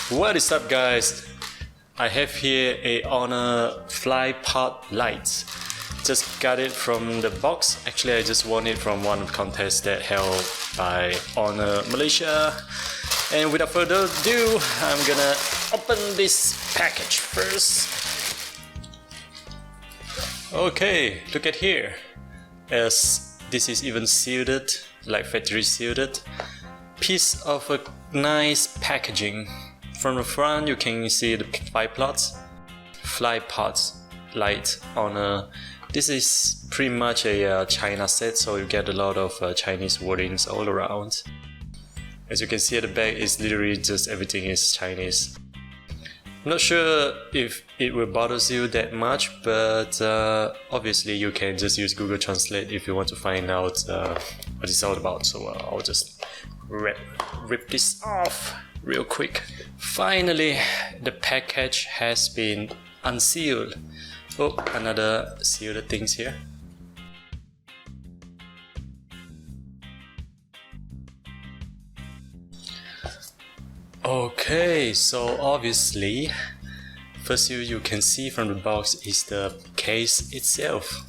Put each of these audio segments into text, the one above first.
What is up, guys? I have here a HONOR Flypods Lite. Just got it from the box. Actually, I just won it from one of the contests that held by HONOR Malaysia. And without further ado, I'm gonna open this package first. Okay, look at here. As this is even sealed, like factory sealed. Piece of a nice packaging. From the front, you can see the Flypods Lite HONOR. This is pretty much a China set, so you get a lot of Chinese wordings all around. As you can see at the back, it's literally just everything is Chinese. I'm not sure if it will bother you that much, but obviously you can just use Google Translate if you want to find out what it's all about. So I'll just rip this off real quick. Finally, the package has been unsealed. Oh, another sealed things here. Okay, so obviously, first you can see from the box is the case itself,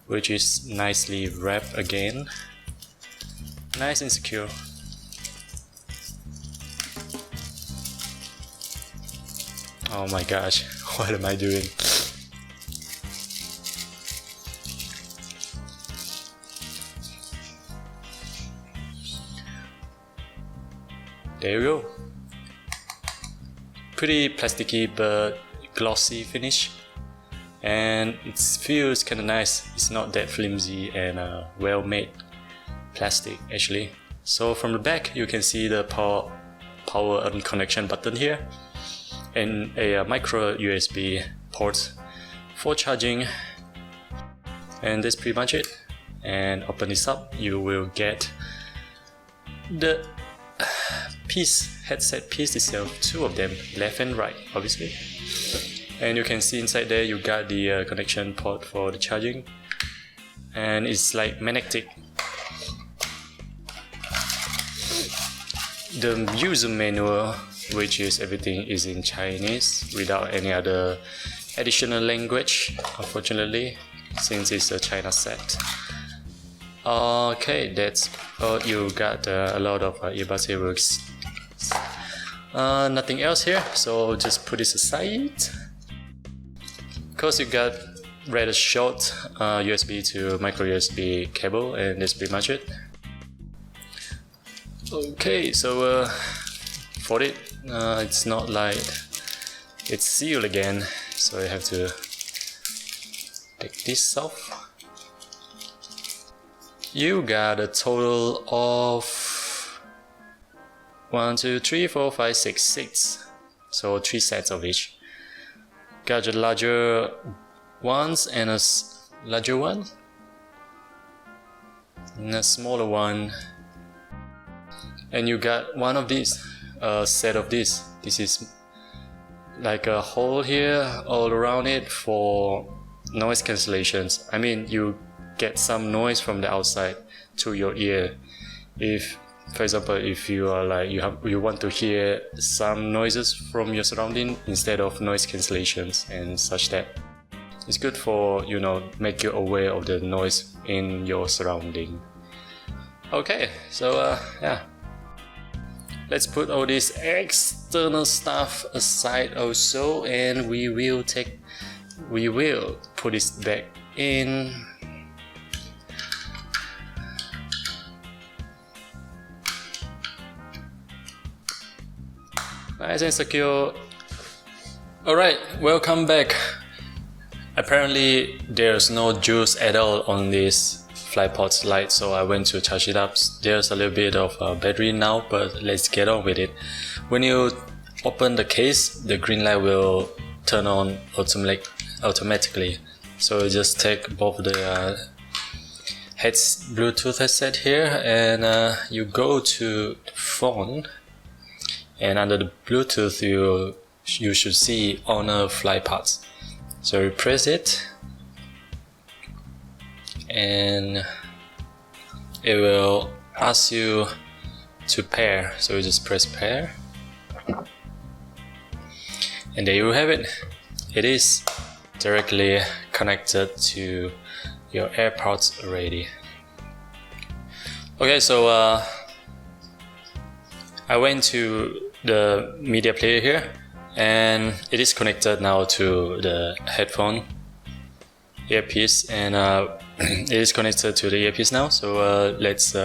which is nicely wrapped again. Nice and secure. Oh my gosh, what am I doing? There we go. Pretty plasticky but glossy finish, and it feels kinda nice. It's not that flimsy and well made plastic actually. So from the back you can see the power and connection button here, and a micro USB port for charging, and that's pretty much it. And open this up, you will get the headset piece itself, two of them, left and right obviously. And you can see inside there you got the connection port for the charging, and it's like magnetic. The user manual, which is everything is in Chinese without any other additional language, unfortunately, since it's a China set. Okay, that's you got a lot of earbuds here. Nothing else here, so just put this aside. Of course, you got rather short USB to micro USB cable, and that's pretty much it. Okay, so for it, it's not like it's sealed again, so I have to take this off. You got a total of 1, 2, 3, 4, 5, 6, 6. So 3 sets of each. Got the larger ones and a larger one, and a smaller one. And you got one of these, a set of this. This is like a hole here all around it for noise cancellations. I mean, you get some noise from the outside to your ear. If, for example, if you are like you want to hear some noises from your surrounding instead of noise cancellations and such, that it's good for, you know, make you aware of the noise in your surrounding. Okay, so yeah. Let's put all this external stuff aside also, and we will put this back in. Nice and secure. Alright, welcome back. Apparently there's no juice at all on this Flypods Lite, so I went to charge it up. There's a little bit of battery now, but let's get on with it. When you open the case, the green light will turn on automatically. So you just take both the Bluetooth headset here, and you go to the phone, and under the Bluetooth you should see HONOR Flypods. So you press it, and it will ask you to pair, so you just press pair, And there you have it. It is directly connected to your AirPods already. Okay, so I went to the media player here, and it is connected now to the headphone earpiece, and it is connected to the earpiece now. So let's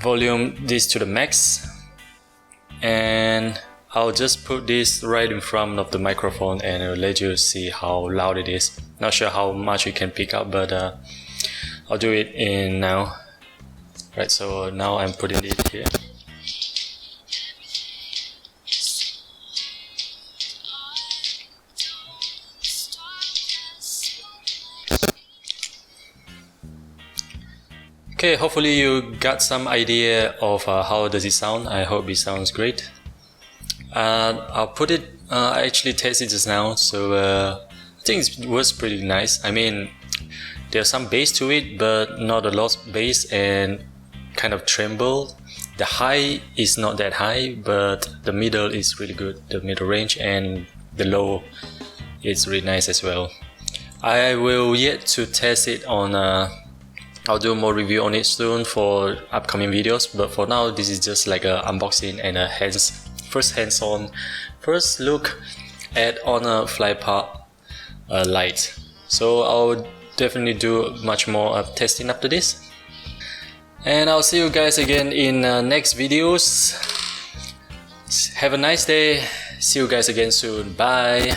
volume this to the max, and I'll just put this right in front of the microphone and I'll let you see how loud it is. Not sure how much you can pick up, but I'll do it in now. Right, so now I'm putting it here. Okay, hopefully you got some idea of how does it sound. I hope it sounds great. I'll put it, I actually tested just now, so I think it was pretty nice. I mean, there's some bass to it, but not a lot of bass, and kind of tremble. The high is not that high, but the middle is really good, the middle range, and the low is really nice as well. I will yet to test it on I'll do more review on it soon for upcoming videos, but for now this is just like a unboxing and a first look at HONOR Flypods Lite. So I'll definitely do much more testing after this, and I'll see you guys again in next videos. Have a nice day. See you guys again soon. Bye.